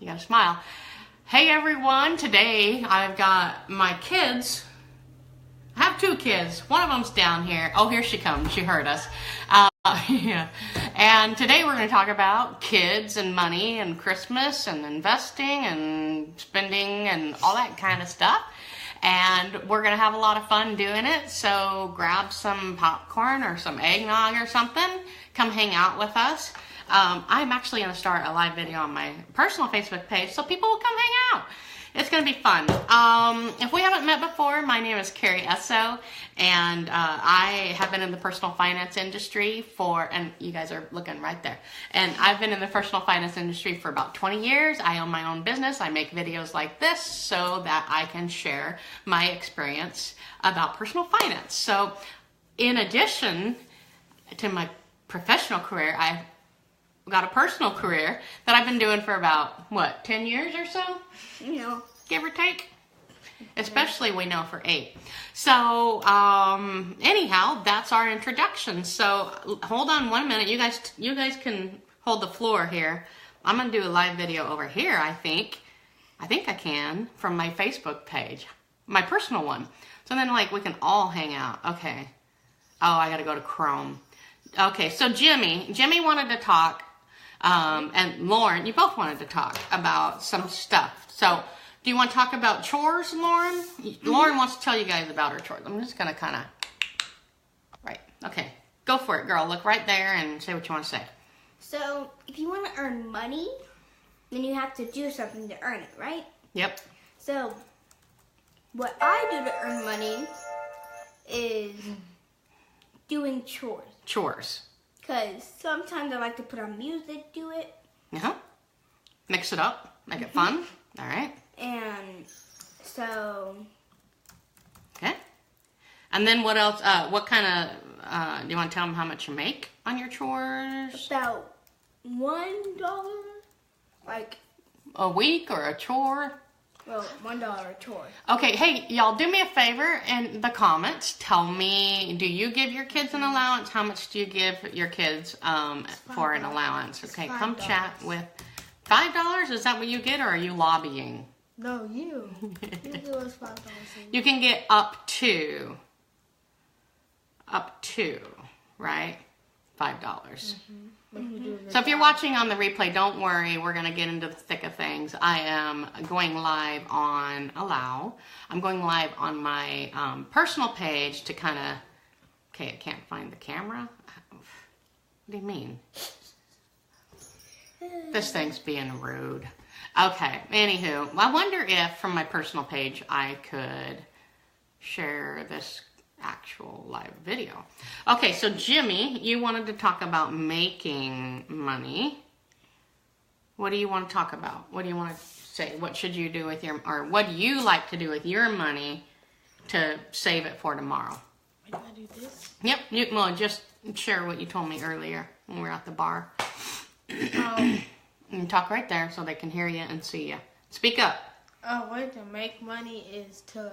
You gotta smile. Hey everyone, today I've got my kids. I have two kids. One of them's down here. Oh, here she comes. She heard us. Yeah. And today we're going to talk about kids and money and Christmas and investing and spending and all that kind of stuff. And we're going to have a lot of fun doing it. So grab some popcorn or some eggnog or something. Come hang out with us. I'm actually going to start a live video on my personal Facebook page so people will come hang out. It's going to be fun. If we haven't met before, my name is Carrie Esso, and I have been in the personal finance industry and you guys are looking right there, and I've been in the personal finance industry for about 20 years. I own my own business. I make videos like this so that I can share my experience about personal finance. So in addition to my professional career, I've got a personal career that I've been doing for about, 10 years or so? Give or take. Especially we know for 8. So, anyhow, that's our introduction. So, hold on 1 minute. You guys can hold the floor here. I'm going to do a live video over here, I think. I can, from my Facebook page. My personal one. So then, we can all hang out. Okay. Oh, I got to go to Chrome. Okay, so Jimmy wanted to talk. And Lauren, you both wanted to talk about some stuff. So, do you want to talk about chores, Lauren? Mm-hmm. Lauren wants to tell you guys about her chores. I'm just going to kind of... Right. Okay. Go for it, girl. Look right there and say what you want to say. So, if you want to earn money, then you have to do something to earn it, right? Yep. So, what I do to earn money is doing chores. Chores. Because sometimes I like to put on music, do it. Uh-huh. Mix it up. Make it fun. All right. And so... Okay. And then what else? What kind of... do you want to tell them how much you make on your chores? About $1. A week or a chore? Well, $1 a chore. Okay, hey, y'all, do me a favor in the comments. Tell me, do you give your kids an allowance? How much do you give your kids for an allowance? Okay, come chat with $5. Is that what you get, or are you lobbying? No, you. You give us $5. You can get up to, right? $5. So if you're watching on the replay, don't worry. We're going to get into the thick of things. I am going live on Allow. I'm going live on my personal page to kind of... Okay, I can't find the camera. What do you mean? This thing's being rude. Okay, anywho. I wonder if from my personal page I could share this actual live video. Okay, so Jimmy, you wanted to talk about making money. What do you want to talk about? What do you want to say? What should you do with or what do you like to do with your money to save it for tomorrow? Wait, can I do this? Yep, well, just share what you told me earlier when we were at the bar. You talk right there so they can hear you and see you. Speak up. A way to make money is to,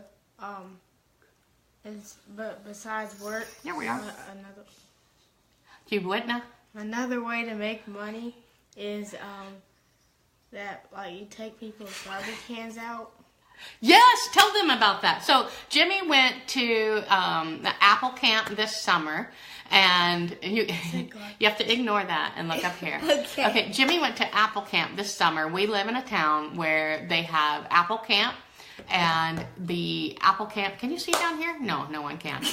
but besides work. Here we are. You what now? Another way to make money is that you take people's garbage cans out. Yes, tell them about that. So Jimmy went to the Apple Camp this summer, and you have to ignore that and look up here. Okay, Jimmy went to Apple Camp this summer. We live in a town where they have Apple Camp. And the Apple Camp, can you see down here? No one can.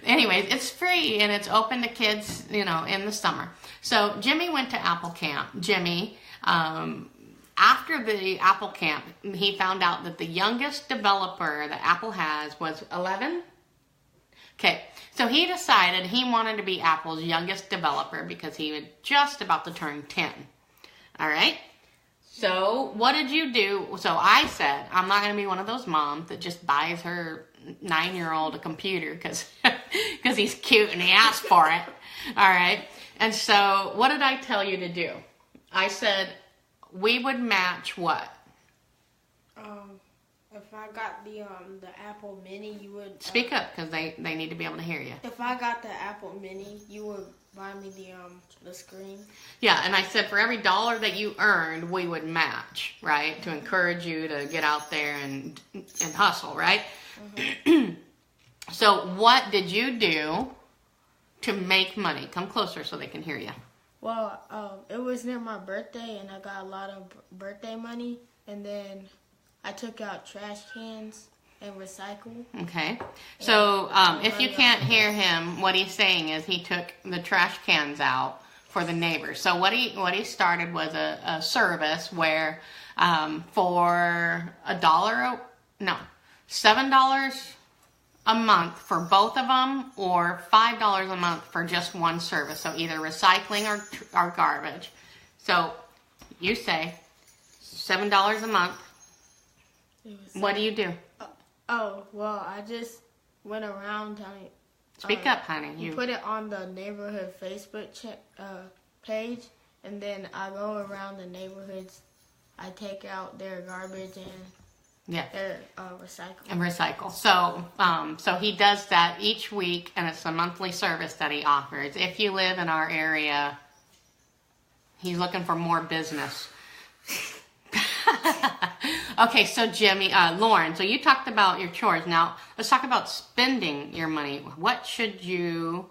Anyways, it's free and it's open to kids, in the summer. So Jimmy went to Apple Camp. Jimmy, after the Apple Camp, he found out that the youngest developer that Apple has was 11. Okay, so he decided he wanted to be Apple's youngest developer because he was just about to turn 10. All right? So, what did you do? So, I said, I'm not going to be one of those moms that just buys her 9-year-old a computer because he's cute and he asked for it. All right? And so, what did I tell you to do? I said, we would match what? If I got the Apple Mini, you would Speak up, because they need to be able to hear you. If I got the Apple Mini, you would buy me the screen. Yeah, and I said for every dollar that you earned, we would match, right? To encourage you to get out there and hustle, right? Mm-hmm. So what did you do to make money? Come closer so they can hear you. Well, it was near my birthday, and I got a lot of birthday money, and then I took out trash cans and recycle. Okay. So if you can't hear him, what he's saying is he took the trash cans out for the neighbors. So what he started was a service where for $7 a month for both of them, or $5 a month for just one service. So either recycling or garbage. So you say $7 a month. What do you do? Oh, well, I just went around telling. Speak up, honey. You put it on the neighborhood Facebook page, and then I go around the neighborhoods. I take out their garbage and their recycle. And recycle. So he does that each week, and it's a monthly service that he offers. If you live in our area, he's looking for more business. Okay, so Jimmy, Lauren, so you talked about your chores. Now, let's talk about spending your money. What should you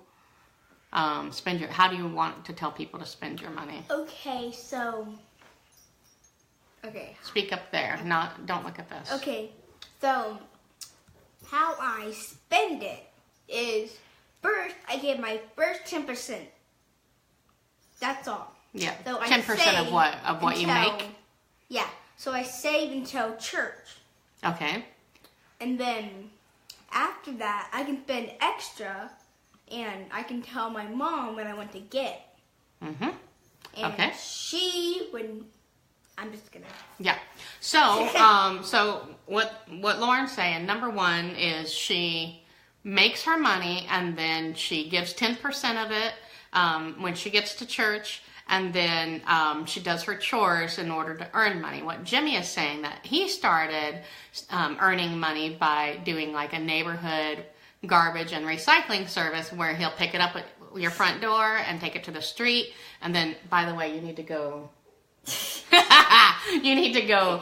how do you want to tell people to spend your money? Okay, so... Okay. Speak up there. Don't look at this. Okay, so how I spend it is, first, I get my first 10%. That's all. Yeah, so 10% of what? Of what you make? Yeah. So I save until church. Okay. And then after that, I can spend extra, and I can tell my mom what I want to get. Mm-hmm. And okay. she would. I'm just gonna. Yeah. So, so what Lauren's saying? Number one is she makes her money, and then she gives 10% of it when she gets to church. And then she does her chores in order to earn money. What Jimmy is saying, that he started earning money by doing like a neighborhood garbage and recycling service where he'll pick it up at your front door and take it to the street. And then, by the way, you need to go... you need to go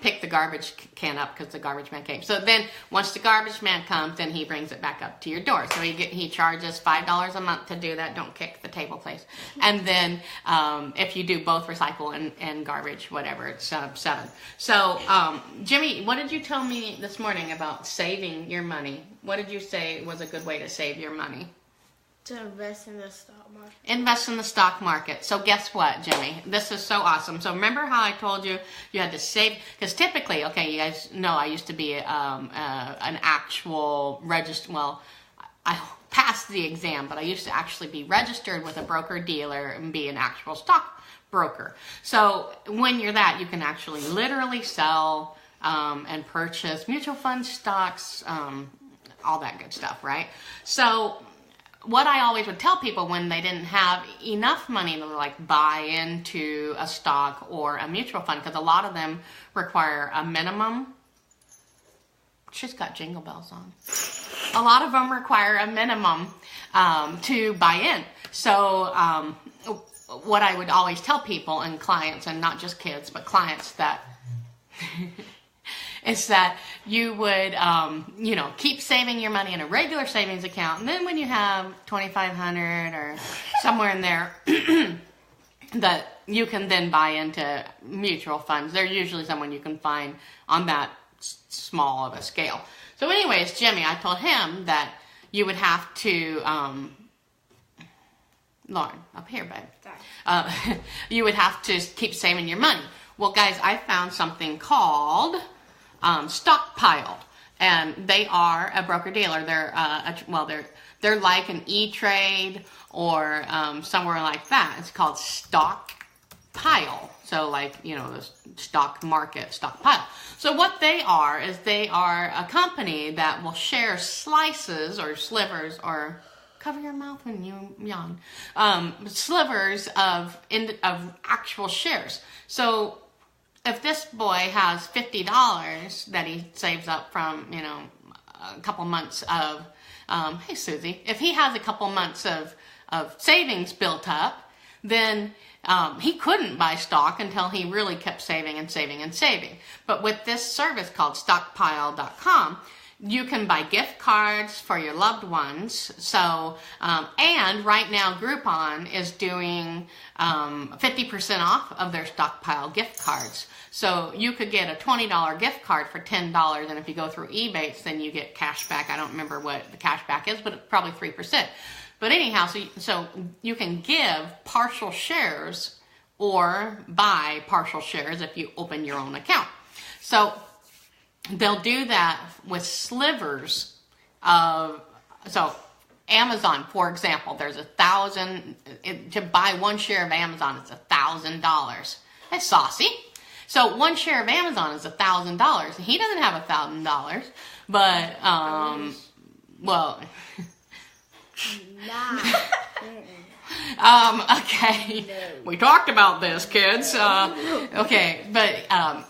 pick the garbage can up because the garbage man came. So then once the garbage man comes, then he brings it back up to your door. So he charges $5 a month to do that. Don't kick the table, please. And then if you do both recycle and garbage, whatever, it's $7. So Jimmy, what did you tell me this morning about saving your money? What did you say was a good way to save your money? To invest in the stock market. Invest in the stock market. So guess what, Jimmy? This is so awesome. So remember how I told you you had to save? Because typically, okay, you guys know I used to be an actual registered, well, I passed the exam, but I used to actually be registered with a broker-dealer and be an actual stock broker. So when you're that, you can actually literally sell and purchase mutual fund stocks, all that good stuff, right? So what I always would tell people when they didn't have enough money to like buy into a stock or a mutual fund, because a lot of them require a minimum. She's got jingle bells on. A lot of them require a minimum to buy in. So what I would always tell people and clients, and not just kids, but clients, that is that you would, keep saving your money in a regular savings account. And then when you have $2,500 or somewhere in there, that you can then buy into mutual funds. They're usually someone you can find on that small of a scale. So anyways, Jimmy, I told him that you would have to, Lauren, up here, babe. You would have to keep saving your money. Well, guys, I found something called Stockpile, and they are a broker-dealer. They're like an E-Trade or somewhere like that. It's called Stockpile. So like, the stock market, Stockpile. So what they are is they are a company that will share slices or slivers, or cover your mouth when you yawn, slivers of actual shares. So if this boy has $50 that he saves up from, a couple months of, hey Susie, if he has a couple months of savings built up, then he couldn't buy stock until he really kept saving and saving and saving. But with this service called stockpile.com, you can buy gift cards for your loved ones. So, and right now Groupon is doing 50% off of their stockpile gift cards. So you could get a $20 gift card for $10, and if you go through Ebates, then you get cash back. I don't remember what the cash back is, but it's probably 3%. But anyhow, so you can give partial shares or buy partial shares if you open your own account. So they'll do that with slivers of, so Amazon, for example, there's 1,000, to buy one share of Amazon, it's $1,000. That's saucy. So one share of Amazon is $1,000. He doesn't have $1,000, but, well... Okay. No. We talked about this, kids. Okay, but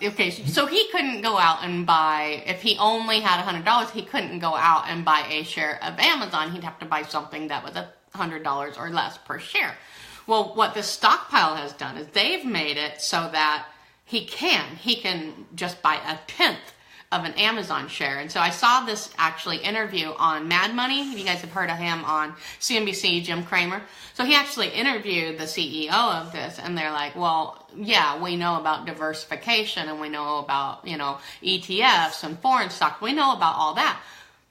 okay. So he couldn't go out and buy, if he only had $100, he couldn't go out and buy a share of Amazon. He'd have to buy something that was $100 or less per share. Well, what this stockpile has done is they've made it so that he can just buy a tenth of an Amazon share. And so I saw this actually interview on Mad Money. You guys have heard of him on CNBC, Jim Cramer. So he actually interviewed the CEO of this, and they're like, well, yeah, we know about diversification, and we know about, ETFs and foreign stock. We know about all that.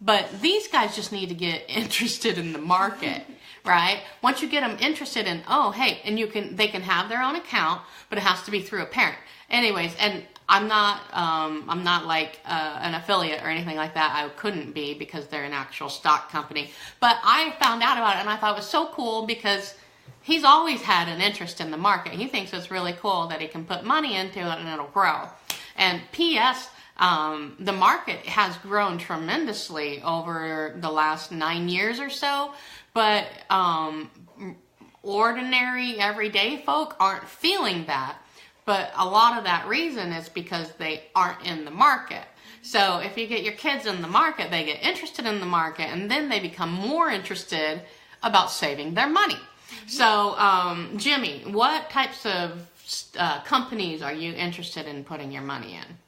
But these guys just need to get interested in the market, right? Once you get them interested in, they can have their own account, but it has to be through a parent. Anyways, and I'm not like an affiliate or anything like that. I couldn't be, because they're an actual stock company. But I found out about it, and I thought it was so cool, because he's always had an interest in the market. He thinks it's really cool that he can put money into it and it'll grow. And P.S., the market has grown tremendously over the last 9 years or so, but ordinary, everyday folk aren't feeling that. But a lot of that reason is because they aren't in the market. So if you get your kids in the market, they get interested in the market, and then they become more interested about saving their money. So, Jimmy, what types of companies are you interested in putting your money in?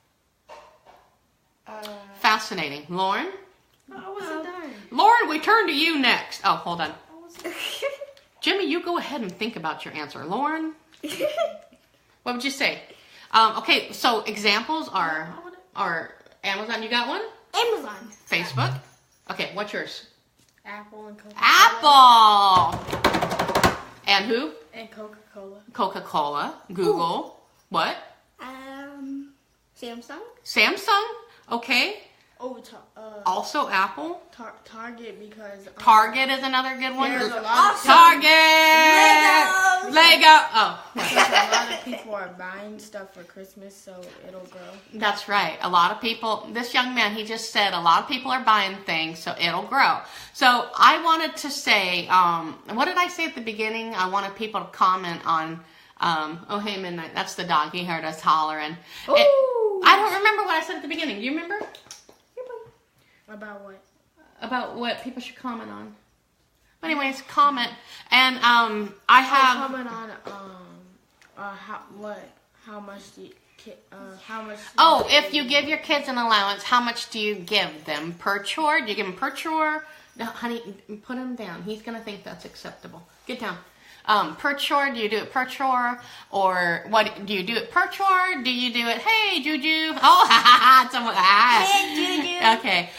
Fascinating. Lauren? I wasn't done. Lauren, we turn to you next. Oh, hold on. Jimmy, you go ahead and think about your answer. Lauren? What would you say? Okay, so examples are Amazon. You got one? Amazon. Facebook. Okay, what's yours? Apple and Coca-Cola. Apple. And who? And Coca-Cola. Coca-Cola. Google. Ooh. What? Samsung. Samsung. Okay. Oh, also Apple. Target, because Target is another good one. There's a lot of Target. Lego. Oh. Because a lot of people are buying stuff for Christmas, so it'll grow. That's right. A lot of people. This young man, he just said a lot of people are buying things, so it'll grow. So I wanted to say, what did I say at the beginning? I wanted people to comment on. Oh, hey, Midnight. That's the dog. He heard us hollering. I don't remember what I said at the beginning. Do you remember? About what? About what people should comment on. Anyways, comment. And I have comment on how much do you if you give your kids an allowance, how much do you give them per chore? Do you give them per chore? No, honey, put him down. He's gonna think that's acceptable. Get down. Per chore, do you do it per chore? Or what, do you do it per chore? Do you do it, hey, Juju? Oh, someone, Hey, Juju. Okay.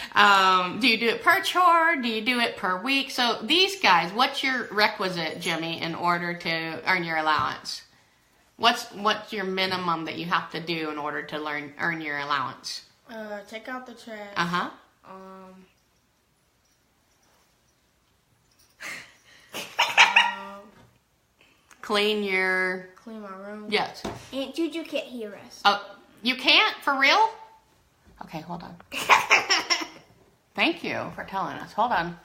Do you do it per chore? Do you do it per week? So these guys, what's your requisite, Jimmy, in order to earn your allowance? What's your minimum that you have to do in order to earn your allowance? Take out the trash. Uh-huh. Clean my room. Yes. Aunt Juju can't hear us. Oh, you can't? For real? Okay, hold on. Thank you for telling us. Hold on.